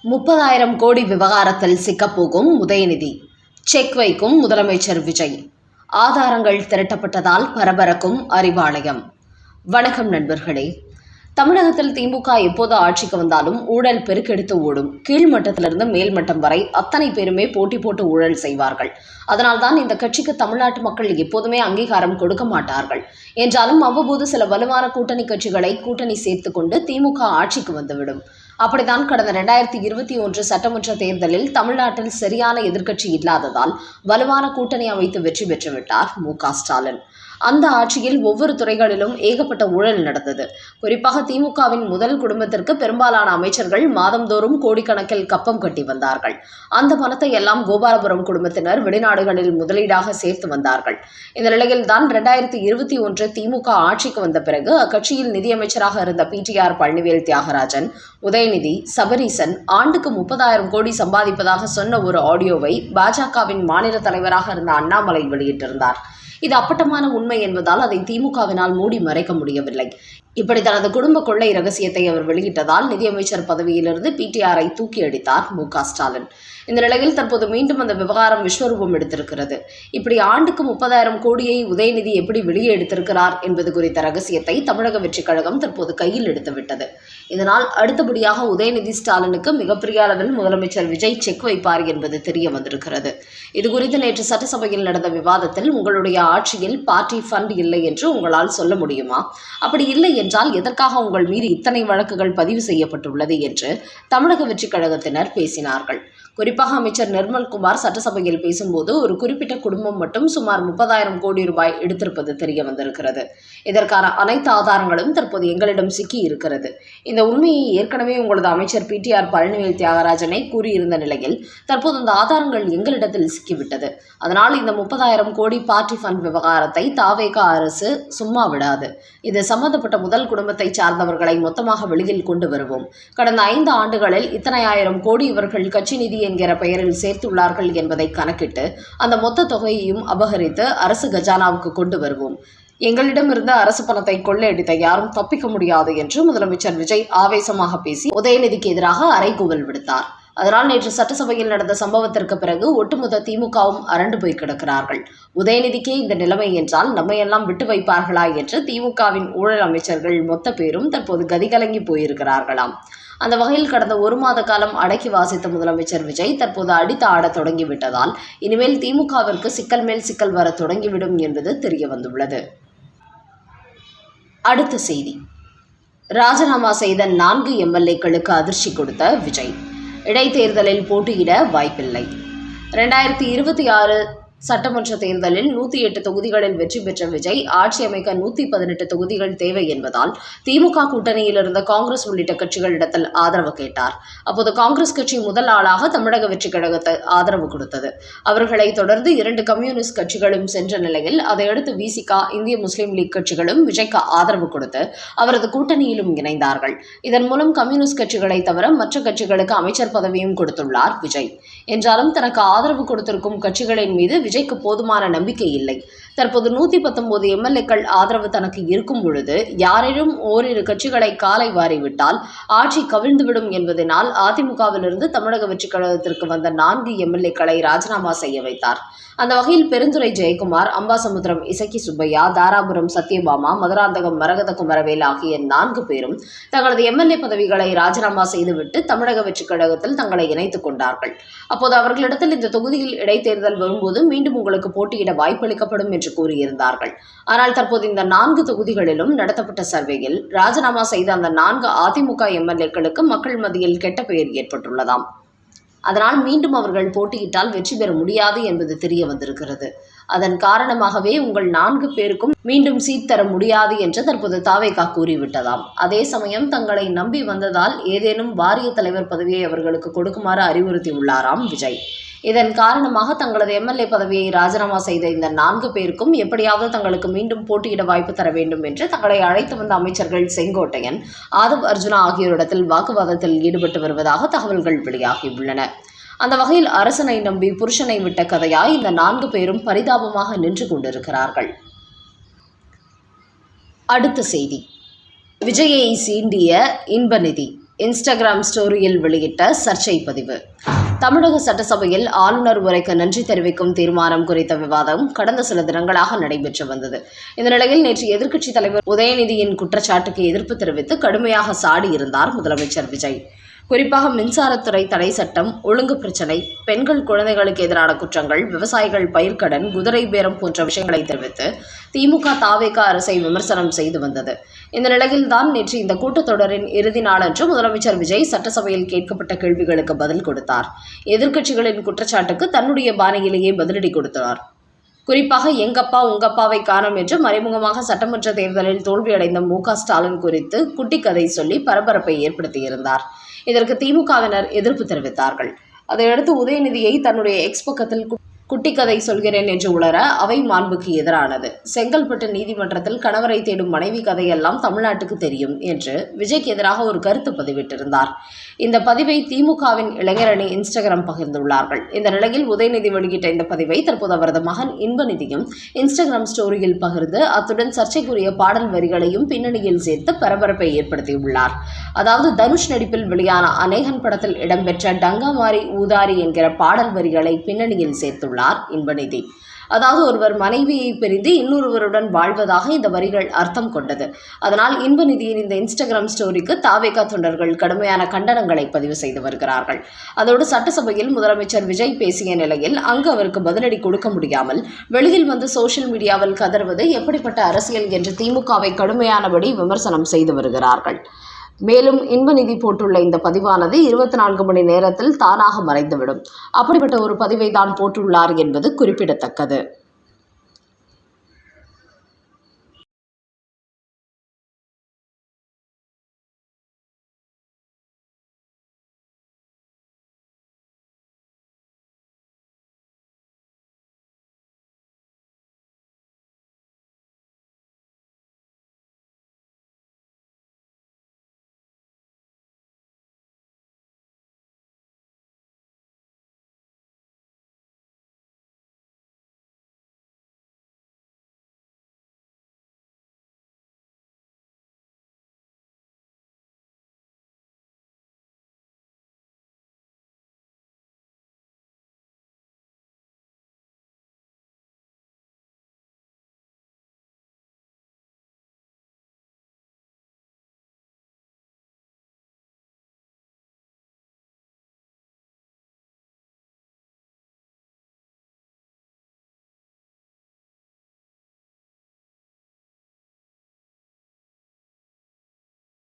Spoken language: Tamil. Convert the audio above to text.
30,000 கோடி விவகாரத்தில் சிக்கப்போகும் உதயநிதி, செக் வைக்கும் முதலமைச்சர் விஜய், ஆதாரங்கள் திரட்டப்பட்டதால் பரபரக்கும் அறிவாலயம். வணக்கம் நண்பர்களே. தமிழகத்தில் திமுக எப்போது ஆட்சிக்கு வந்தாலும் ஊழல் பெருக்கெடுத்து ஓடும். கீழ்மட்டத்திலிருந்து மேல்மட்டம் வரை அத்தனை பேருமே போட்டி போட்டு ஊழல் செய்வார்கள். அதனால்தான் இந்த கட்சிக்கு தமிழ்நாட்டு மக்கள் எப்போதுமே அங்கீகாரம் கொடுக்க மாட்டார்கள். என்றாலும் அவ்வப்போது சில வலுவான கூட்டணி கட்சிகளை கூட்டணி சேர்த்து கொண்டு திமுக ஆட்சிக்கு வந்துவிடும். அப்படித்தான் கடந்த 2021 சட்டமன்ற தேர்தலில் தமிழ்நாட்டில் சரியான எதிர்க்கட்சி இல்லாததால் வலுவான கூட்டணி அமைத்து வெற்றி பெற்றுவிட்டார் மு.க.ஸ்டாலின். அந்த ஆட்சியில் ஒவ்வொரு துறைகளிலும் ஏகப்பட்ட ஊழல் நடந்தது. குறிப்பாக திமுகவின் முதல் குடும்பத்திற்கு பெரும்பாலான அமைச்சர்கள் மாதந்தோறும் கோடிக்கணக்கில் கப்பம் கட்டி வந்தார்கள். அந்த பணத்தை எல்லாம் கோபாலபுரம் குடும்பத்தினர் வெளிநாடுகளில் முதலீடாக சேர்த்து வந்தார்கள். இந்த நிலையில்தான் 2021 திமுக ஆட்சிக்கு வந்த பிறகு அக்கட்சியில் நிதியமைச்சராக இருந்த PTR பழனிவேல் தியாகராஜன், உதயநிதி, சபரீசன் ஆண்டுக்கு 30,000 கோடி சம்பாதிப்பதாக சொன்ன ஒரு ஆடியோவை பாஜகவின் மாநில தலைவராக இருந்த அண்ணாமலை வெளியிட்டிருந்தார். இது அப்பட்டமான உண்மை என்பதால் அதை திமுகவினால் மூடி மறைக்க முடியவில்லை. இப்படி தனது குடும்ப கொள்ளை ரகசியத்தை அவர் வெளியிட்டதால் நிதியமைச்சர் பதவியிலிருந்து PTRஐ தூக்கி அடித்தார் மு.க.ஸ்டாலின். இந்த நிலையில் தற்போது மீண்டும் அந்த விவகாரம் விஸ்வரூபம் எடுத்திருக்கிறது. இப்படி ஆண்டுக்கு 30,000 கோடியை உதயநிதி எப்படி வெளியே எடுத்திருக்கிறார் என்பது குறித்த ரகசியத்தை தமிழக வெற்றிக் கழகம் தற்போது கையில் எடுத்துவிட்டது. இதனால் அடுத்தபடியாக உதயநிதி ஸ்டாலினுக்கு மிகப்பெரிய அளவில் முதலமைச்சர் விஜய் செக் வைப்பார் என்பது தெரிய வந்திருக்கிறது. இதுகுறித்து நேற்று சட்டசபையில் நடந்த விவாதத்தில் உங்களுடைய ஆட்சியில் பார்ட்டி ஃபண்ட் இல்லை என்று உங்களால் சொல்ல முடியுமா? அப்படி இல்லை என்றால் எதற்காக உங்கள் மீது இத்தனை வழக்குகள் பதிவு செய்யப்பட்டுள்ளது என்று தமிழக வெற்றிக் கழகத்தினர் பேசினார்கள். குறிப்பாக அமைச்சர் நிர்மல்குமார் சட்டசபையில் பேசும்போது ஒரு குறிப்பிட்ட குடும்பம் மட்டும் சுமார் 30,000 கோடி ரூபாய் எடுத்திருப்பது தெரிய வந்திருக்கிறது. இதற்கான அனைத்து ஆதாரங்களும் தற்போது எங்களிடம் சிக்கி இருக்கிறது. இந்த உண்மையை ஏற்கனவே உங்களது அமைச்சர் PTR பழனிவேல் தியாகராஜனை கூறியிருந்த நிலையில் தற்போது அந்த ஆதாரங்கள் எங்களிடத்தில் சிக்கிவிட்டது. அதனால் இந்த 30,000 கோடி பார்ட்டி ஃபண்ட் விவகாரத்தை தாவேக அரசு சும்மா விடாது. இது சம்பந்தப்பட்ட முதல் குடும்பத்தை சார்ந்தவர்களை மொத்தமாக வெளியில் கொண்டு வருவோம். கடந்த 5 ஆண்டுகளில் இத்தனை ஆயிரம் கோடி இவர்கள் கட்சி நிதி என்கிற பெயரில் சேர்த்துள்ளார்கள் என்பதை கணக்கிட்டு அந்த மொத்த தொகையையும் அபகரித்து அரசு கஜானாவுக்கு கொண்டு வருவோம். எங்களிடமிருந்து அரசு பணத்தை கொள்ளையடித்த யாரும் தப்பிக்க முடியாது என்று முதலமைச்சர் விஜய் ஆவேசமாக பேசி உதயநிதிக்கு எதிராக அறைகூவல் விடுத்தார். அதனால் நேற்று சட்டசபையில் நடந்த சம்பவத்திற்கு பிறகு ஒட்டுமொத்த திமுகவும் அரண்டு போய் கிடக்கிறார்கள். உதயநிதிக்கே இந்த நிலைமை என்றால் நம்மையெல்லாம் விட்டு வைப்பார்களா என்று திமுகவின் ஊழல் அமைச்சர்கள் மொத்த பேரும் தற்போது கதிகலங்கி போயிருக்கிறார்களாம். அந்த வகையில் கடந்த 1 மாத காலம் அடக்கி வாசித்த முதலமைச்சர் விஜய் தற்போது அடித்து ஆடத் தொடங்கிவிட்டதால் இனிமேல் திமுகவிற்கு சிக்கல் மேல் சிக்கல் வர தொடங்கிவிடும் என்பது தெரிய வந்துள்ளது. அடுத்த செய்தி. ராஜினாமா செய்த 4 MLAக்களுக்கு அதிர்ச்சி கொடுத்த விஜய், இடைத்தேர்தலில் போட்டியிட வாய்ப்பில்லை. 2026 சட்டமன்ற தேர்தலில் 108 தொகுதிகளில் வெற்றி பெற்ற விஜய் ஆட்சி அமைக்க 118 தொகுதிகள் தேவை என்பதால் திமுக கூட்டணியில் இருந்த காங்கிரஸ் உள்ளிட்ட கட்சிகளிடத்தில் ஆதரவு கேட்டார். அப்போது காங்கிரஸ் கட்சி முதல் ஆளாக தமிழக வெற்றிக் கழகத்தை ஆதரவு கொடுத்தது. அவர்களை தொடர்ந்து 2 கம்யூனிஸ்ட் கட்சிகளும் சென்ற நிலையில் அதையடுத்து VCK, இந்திய முஸ்லீம் லீக் கட்சிகளும் விஜய்க்கு ஆதரவு கொடுத்து அவரது கூட்டணியிலும் இணைந்தார்கள். இதன் மூலம் கம்யூனிஸ்ட் கட்சிகளை தவிர மற்ற கட்சிகளுக்கு அமைச்சர் பதவியும் கொடுத்துள்ளார் விஜய். என்றாலும் தனக்கு ஆதரவு கொடுத்திருக்கும் கட்சிகளின் மீது விஜய்க்கு போதுமான நம்பிக்கை இல்லை. தற்போது 119 MLAக்கள் ஆதரவு தனக்கு இருக்கும் பொழுது யாரேனும் ஓரிரு கட்சிகளை காலை வாரிவிட்டால் ஆட்சி கவிழ்ந்துவிடும் என்பதனால் அதிமுகவிலிருந்து தமிழக வெற்றிக் கழகத்திற்கு வந்த 4 MLAக்களை ராஜினாமா செய்ய வைத்தார். அந்த வகையில் பெருந்துறை ஜெயக்குமார், அம்பாசமுத்திரம் இசக்கி சுப்பையா, தாராபுரம் சத்யபாமா, மதுராந்தகம் மரகத குமரவேல் ஆகிய 4 பேரும் தங்களது MLA பதவிகளை ராஜினாமா செய்துவிட்டு தமிழக வெற்றிக் கழகத்தில் தங்களை இணைத்துக் கொண்டார்கள். அப்போது அவர்களிடத்தில் இந்த தொகுதியில் இடைத்தேர்தல் வரும்போது மீண்டும் உங்களுக்கு போட்டியிட வாய்ப்பளிக்கப்படும் என்று கூறியிருந்தார்கள். ஆனால் தற்போது இந்த 4 தொகுதிகளிலும் நடத்தப்பட்ட சர்வேயில் ராஜினாமா செய்த அந்த 4 அதிமுக MLAக்களுக்கு மக்கள் மத்தியில் கெட்ட பெயர் ஏற்பட்டுள்ளதாம். அதனால் மீண்டும் அவர்கள் போட்டியிட்டால் வெற்றி பெற முடியாது என்பது தெரிய வந்திருக்கிறது. அதன் காரணமாகவே உங்கள் 4 பேருக்கும் மீண்டும் சீட் தர முடியாது என்று தற்போது தாவேகா கூறிவிட்டதாம். அதே சமயம் தங்களை நம்பி வந்ததால் ஏதேனும் வாரிய தலைவர் பதவியை அவர்களுக்கு கொடுக்குமாறு அறிவுறுத்தியுள்ளாராம் விஜய். இதன் காரணமாக தங்களது MLA பதவியை ராஜினாமா செய்த இந்த 4 பேருக்கும் எப்படியாவது தங்களுக்கு மீண்டும் போட்டியிட வாய்ப்பு தர வேண்டும் என்று தங்களை அழைத்து வந்த அமைச்சர்கள் செங்கோட்டையன், ஆதவ் அர்ஜுனா ஆகியோரிடத்தில் வாக்குவாதத்தில் ஈடுபட்டு வருவதாக தகவல்கள் வெளியாகியுள்ளன. அந்த வகையில் அரசனை நம்பி புருஷனை விட்ட கதையாய் இந்த 4 பேரும் பரிதாபமாக நின்று கொண்டிருக்கிறார்கள். அடுத்த செய்தி. விஜயை சீண்டிய இன்பநிதி, இன்ஸ்டாகிராம் ஸ்டோரியில் வெளியிட்ட சர்ச்சை பதிவு. தமிழக சட்டசபையில் ஆளுநர் உரைக்கு நன்றி தெரிவிக்கும் தீர்மானம் குறித்த விவாதம் கடந்த சில தினங்களாக நடைபெற்று வந்தது. இந்த நிலையில் நேற்று எதிர்க்கட்சித் தலைவர் உதயநிதியின் குற்றச்சாட்டுக்கு எதிர்ப்பு தெரிவித்து கடுமையாக சாடியிருந்தார் முதலமைச்சர் விஜய். குறிப்பாக மின்சாரத்துறை தடை சட்டம், ஒழுங்கு பிரச்சினை, பெண்கள் குழந்தைகளுக்கு எதிரான குற்றங்கள், விவசாயிகள் பயிர்க்கடன், குதிரை பேரம் போன்ற விஷயங்களை தெரிவித்து திமுக தாவேக அரசை விமர்சனம் செய்து வந்தது. இந்த நிலையில்தான் நேற்று இந்த கூட்டத்தொடரின் இறுதி நாளன்று முதலமைச்சர் விஜய் சட்டசபையில் கேட்கப்பட்ட கேள்விகளுக்கு பதில் கொடுத்தார். எதிர்க்கட்சிகளின் குற்றச்சாட்டுக்கு தன்னுடைய பாணியிலேயே பதிலடி கொடுத்தார். குறிப்பாக எங்கப்பா உங்கப்பாவை காணோம் என்று மறைமுகமாக சட்டமன்ற தேர்தலில் தோல்வியடைந்த மு.க.ஸ்டாலின் குறித்து குட்டிக்கதை சொல்லி பரபரப்பை ஏற்படுத்தியிருந்தார். இதற்கு திமுகவினர் எதிர்ப்பு தெரிவித்தார்கள். அதையடுத்து உதயநிதியை தன்னுடைய எக்ஸ் பக்கத்தில் குட்டிக்கதை சொல்கிறேன் என்று உளர அவை மாண்புக்கு எதிரானது. செங்கல்பட்டு நீதிமன்றத்தில் கணவரை தேடும் மனைவி கதையெல்லாம் தமிழ்நாட்டுக்கு தெரியும் என்று விஜய்க்கு எதிராக ஒரு கருத்து பதிவிட்டிருந்தார். இந்த பதிவை திமுகவின் இளைஞரணி இன்ஸ்டாகிராம் பகிர்ந்துள்ளார்கள். இந்த நிலையில் உதயநிதி வெளியிட்ட இந்த பதிவை தற்போது அவரது மகன் இன்பநிதியும் இன்ஸ்டாகிராம் ஸ்டோரியில் பகிர்ந்து அத்துடன் சர்ச்சைக்குரிய பாடல் வரிகளையும் பின்னணியில் சேர்த்து பரபரப்பை ஏற்படுத்தியுள்ளார். அதாவது தனுஷ் நடிப்பில் வெளியான அநேகன் படத்தில் இடம்பெற்ற டங்காமாரி ஊதாரி என்கிற பாடல் வரிகளை பின்னணியில் சேர்த்துள்ளார் இன்பநிதி. அதாவது ஒருவர் மனைவியை பிரிந்து இன்னொருவருடன் வாழ்வதாக இந்த வரிகள் அர்த்தம் கொண்டது. அதனால் இன்பநிதியின் இந்த இன்ஸ்டாகிராம் ஸ்டோரிக்கு தாவேகா தொண்டர்கள் கடுமையான கண்டனங்களை பதிவு செய்து வருகிறார்கள். அதோடு சட்டசபையில் முதலமைச்சர் விஜய் பேசிய நிலையில் அங்கு அவருக்கு பதிலடி கொடுக்க முடியாமல் வெளியில் வந்து சோசியல் மீடியாவில் கதறுவது எப்படிப்பட்ட அரசியல் என்று திமுகவை கடுமையானபடி விமர்சனம் செய்து வருகிறார்கள். மேலும் இன்பநிதி போட்டுள்ள இந்த பதிவானது 24 மணி நேரத்தில் தானாக மறைந்துவிடும். அப்படிப்பட்ட ஒரு பதிவை தான் போட்டுள்ளார் என்பது குறிப்பிடத்தக்கது.